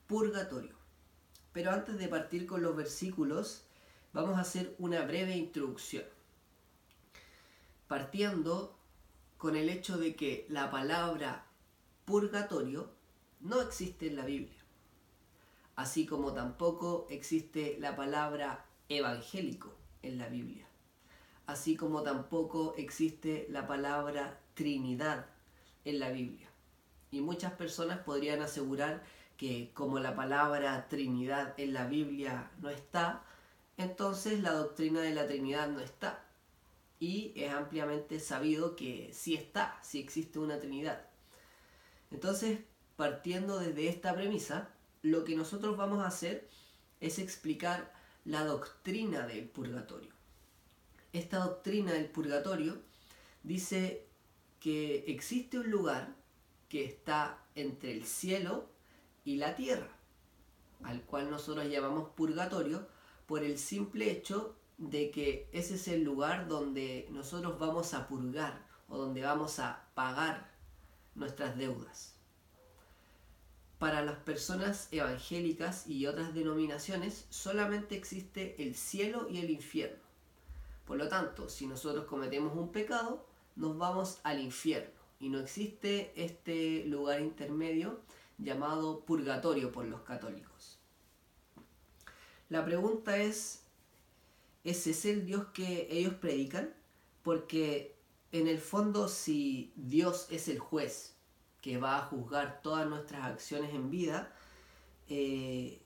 purgatorio. Pero antes de partir con los versículos, vamos a hacer una breve introducción. Partiendo con el hecho de que la palabra purgatorio no existe en la Biblia, así como tampoco existe la palabra evangélico en la Biblia, así como tampoco existe la palabra Trinidad en la Biblia. Y muchas personas podrían asegurar que como la palabra Trinidad en la Biblia no está, entonces la doctrina de la Trinidad no está. Y es ampliamente sabido que sí está, sí existe una Trinidad. Entonces, partiendo desde esta premisa, lo que nosotros vamos a hacer es explicar la doctrina del purgatorio. Esta doctrina del purgatorio dice que existe un lugar que está entre el cielo y la tierra, al cual nosotros llamamos purgatorio por el simple hecho de que ese es el lugar donde nosotros vamos a purgar o donde vamos a pagar nuestras deudas. Para las personas evangélicas y otras denominaciones solamente existe el cielo y el infierno. Por lo tanto, si nosotros cometemos un pecado, nos vamos al infierno y no existe este lugar intermedio llamado purgatorio por los católicos. La pregunta es, ¿ese es el Dios que ellos predican? Porque en el fondo, si Dios es el juez que va a juzgar todas nuestras acciones en vida, y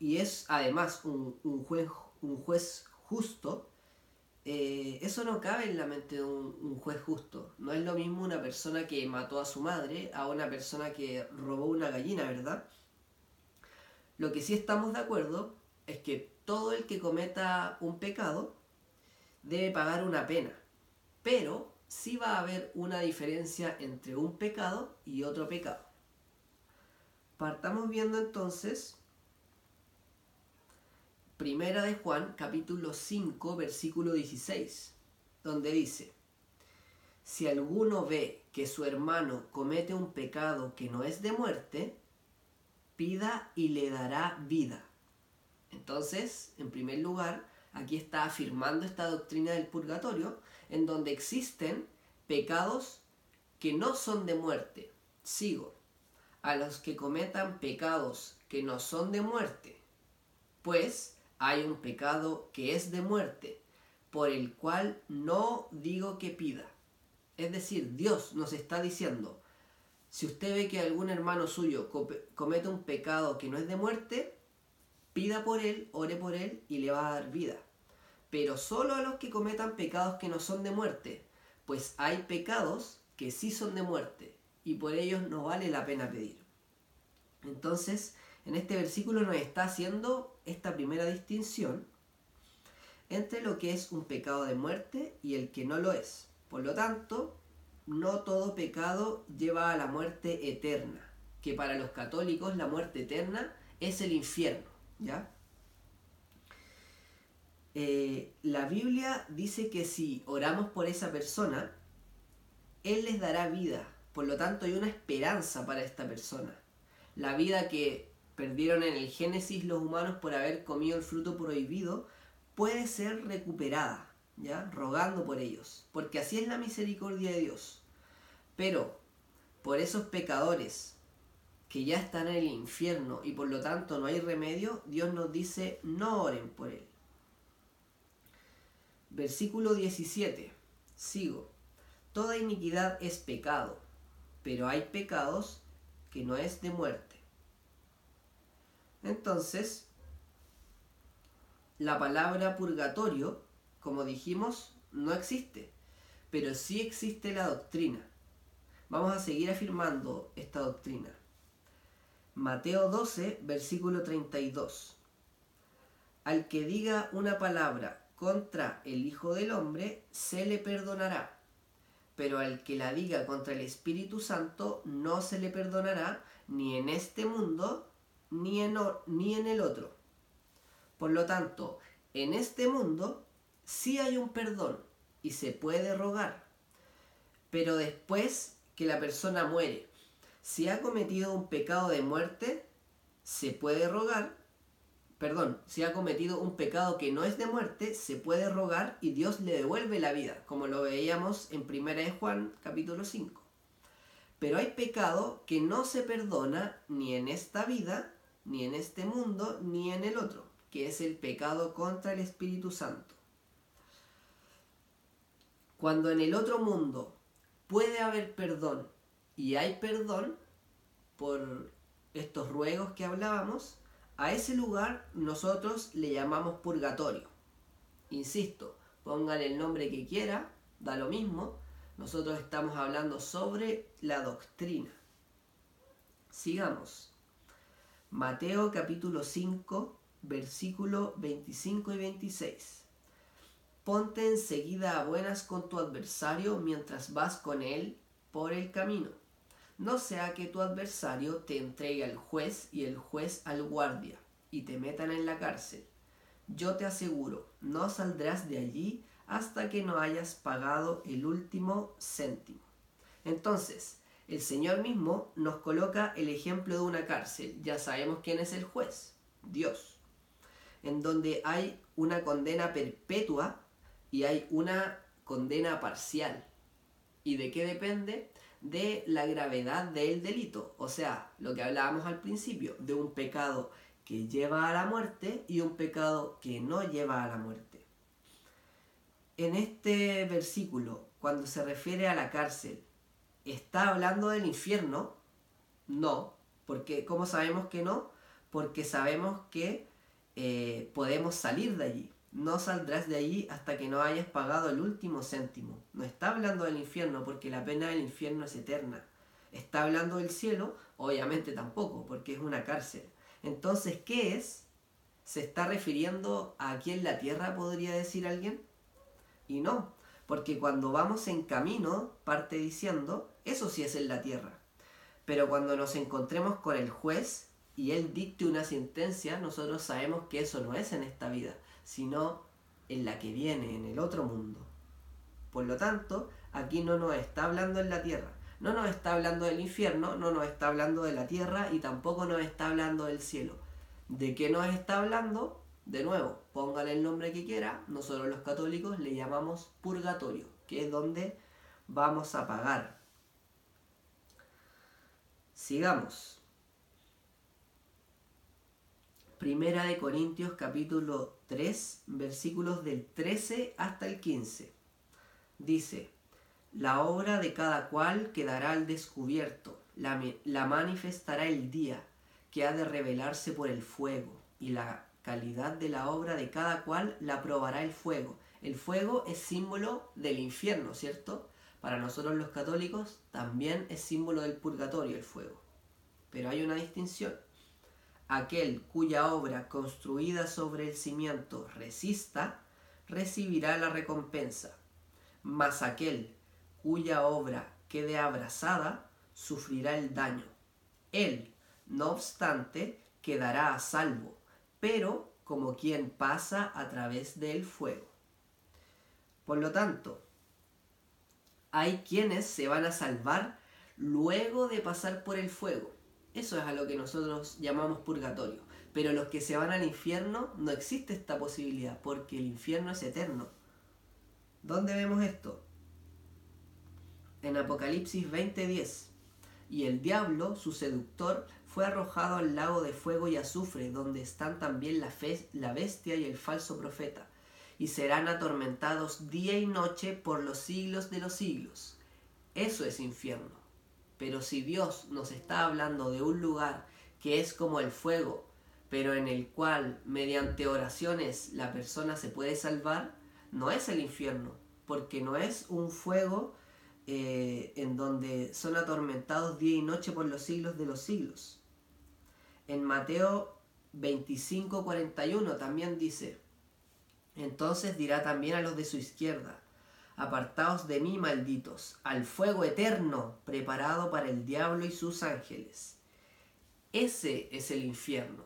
es además un juez justo, eso no cabe en la mente de un juez justo. No es lo mismo una persona que mató a su madre a una persona que robó una gallina, ¿verdad? Lo que sí estamos de acuerdo es que todo el que cometa un pecado debe pagar una pena, pero sí va a haber una diferencia entre un pecado y otro pecado. Partamos viendo entonces Primera de Juan, capítulo 5, versículo 16, donde dice: si alguno ve que su hermano comete un pecado que no es de muerte, pida y le dará vida. Entonces, en primer lugar, aquí está afirmando esta doctrina del purgatorio, en donde existen pecados que no son de muerte. Sigo. A los que cometan pecados que no son de muerte, pues hay un pecado que es de muerte, por el cual no digo que pida. Es decir, Dios nos está diciendo, si usted ve que algún hermano suyo comete un pecado que no es de muerte, pida por él, ore por él y le va a dar vida. Pero solo a los que cometan pecados que no son de muerte, pues hay pecados que sí son de muerte y por ellos no vale la pena pedir. Entonces, en este versículo nos está haciendo esta primera distinción entre lo que es un pecado de muerte y el que no lo es. Por lo tanto, no todo pecado lleva a la muerte eterna, que para los católicos la muerte eterna es el infierno, ¿ya? La Biblia dice que si oramos por esa persona, Él les dará vida. Por lo tanto, hay una esperanza para esta persona. La vida que perdieron en el Génesis los humanos por haber comido el fruto prohibido puede ser recuperada, ¿ya? Rogando por ellos, porque así es la misericordia de Dios. Pero por esos pecadores que ya están en el infierno y por lo tanto no hay remedio, Dios nos dice no oren por él. Versículo 17. Sigo. Toda iniquidad es pecado, pero hay pecados que no es de muerte. Entonces, la palabra purgatorio, como dijimos, no existe, pero sí existe la doctrina. Vamos a seguir afirmando esta doctrina. Mateo 12, versículo 32. Al que diga una palabra contra el Hijo del Hombre, se le perdonará, pero al que la diga contra el Espíritu Santo, no se le perdonará, ni en este mundo, ni en el otro. Por lo tanto, en este mundo sí hay un perdón y se puede rogar, pero después que la persona muere, si ha cometido un pecado de muerte, se puede rogar, perdón, si ha cometido un pecado que no es de muerte, se puede rogar y Dios le devuelve la vida, como lo veíamos en 1 de Juan capítulo 5. Pero hay pecado que no se perdona ni en esta vida, ni en este mundo, ni en el otro, que es el pecado contra el Espíritu Santo. Cuando en el otro mundo puede haber perdón y hay perdón por estos ruegos que hablábamos, a ese lugar nosotros le llamamos purgatorio. Insisto, póngale el nombre que quiera, da lo mismo. Nosotros estamos hablando sobre la doctrina. Sigamos. Mateo capítulo 5, versículo 25 y 26. Ponte enseguida a buenas con tu adversario mientras vas con él por el camino. No sea que tu adversario te entregue al juez y el juez al guardia y te metan en la cárcel. Yo te aseguro, no saldrás de allí hasta que no hayas pagado el último céntimo. Entonces, el Señor mismo nos coloca el ejemplo de una cárcel. Ya sabemos quién es el juez, Dios, en donde hay una condena perpetua y hay una condena parcial. ¿Y de qué depende? De la gravedad del delito. O sea, lo que hablábamos al principio, de un pecado que lleva a la muerte y un pecado que no lleva a la muerte. En este versículo, cuando se refiere a la cárcel, ¿está hablando del infierno? No, porque ¿cómo sabemos que no? Porque sabemos que podemos salir de allí. No saldrás de allí hasta que no hayas pagado el último céntimo. No está hablando del infierno porque la pena del infierno es eterna. ¿Está hablando del cielo? Obviamente tampoco, porque es una cárcel. Entonces, ¿qué es? ¿Se está refiriendo a aquí en la tierra, podría decir alguien? Y no, porque cuando vamos en camino, parte diciendo, eso sí es en la tierra. Pero cuando nos encontremos con el juez y él dicte una sentencia, nosotros sabemos que eso no es en esta vida, sino en la que viene, en el otro mundo. Por lo tanto, aquí no nos está hablando en la tierra, no nos está hablando del infierno, no nos está hablando de la tierra y tampoco nos está hablando del cielo. ¿De qué nos está hablando? De nuevo, póngale el nombre que quiera, nosotros los católicos le llamamos purgatorio, que es donde vamos a pagar. Sigamos. Primera de Corintios capítulo 3, versículos del 13 hasta el 15. Dice, la obra de cada cual quedará al descubierto, la manifestará el día, que ha de revelarse por el fuego, y la calidad de la obra de cada cual la probará el fuego. El fuego es símbolo del infierno, ¿cierto? Para nosotros los católicos también es símbolo del purgatorio el fuego. Pero hay una distinción. Aquel cuya obra construida sobre el cimiento resista, recibirá la recompensa. Mas aquel cuya obra quede abrasada, sufrirá el daño. Él, no obstante, quedará a salvo, pero como quien pasa a través del fuego. Por lo tanto, hay quienes se van a salvar luego de pasar por el fuego. Eso es a lo que nosotros llamamos purgatorio. Pero los que se van al infierno, no existe esta posibilidad, porque el infierno es eterno. ¿Dónde vemos esto? En Apocalipsis 20:10. Y el diablo, su seductor, fue arrojado al lago de fuego y azufre, donde están también la bestia y el falso profeta, y serán atormentados día y noche por los siglos de los siglos. Eso es infierno. Pero si Dios nos está hablando de un lugar que es como el fuego, pero en el cual mediante oraciones la persona se puede salvar, no es el infierno, porque no es un fuego en donde son atormentados día y noche por los siglos de los siglos. En Mateo 25:41 también dice, entonces dirá también a los de su izquierda, apartaos de mí, malditos, al fuego eterno preparado para el diablo y sus ángeles. Ese es el infierno,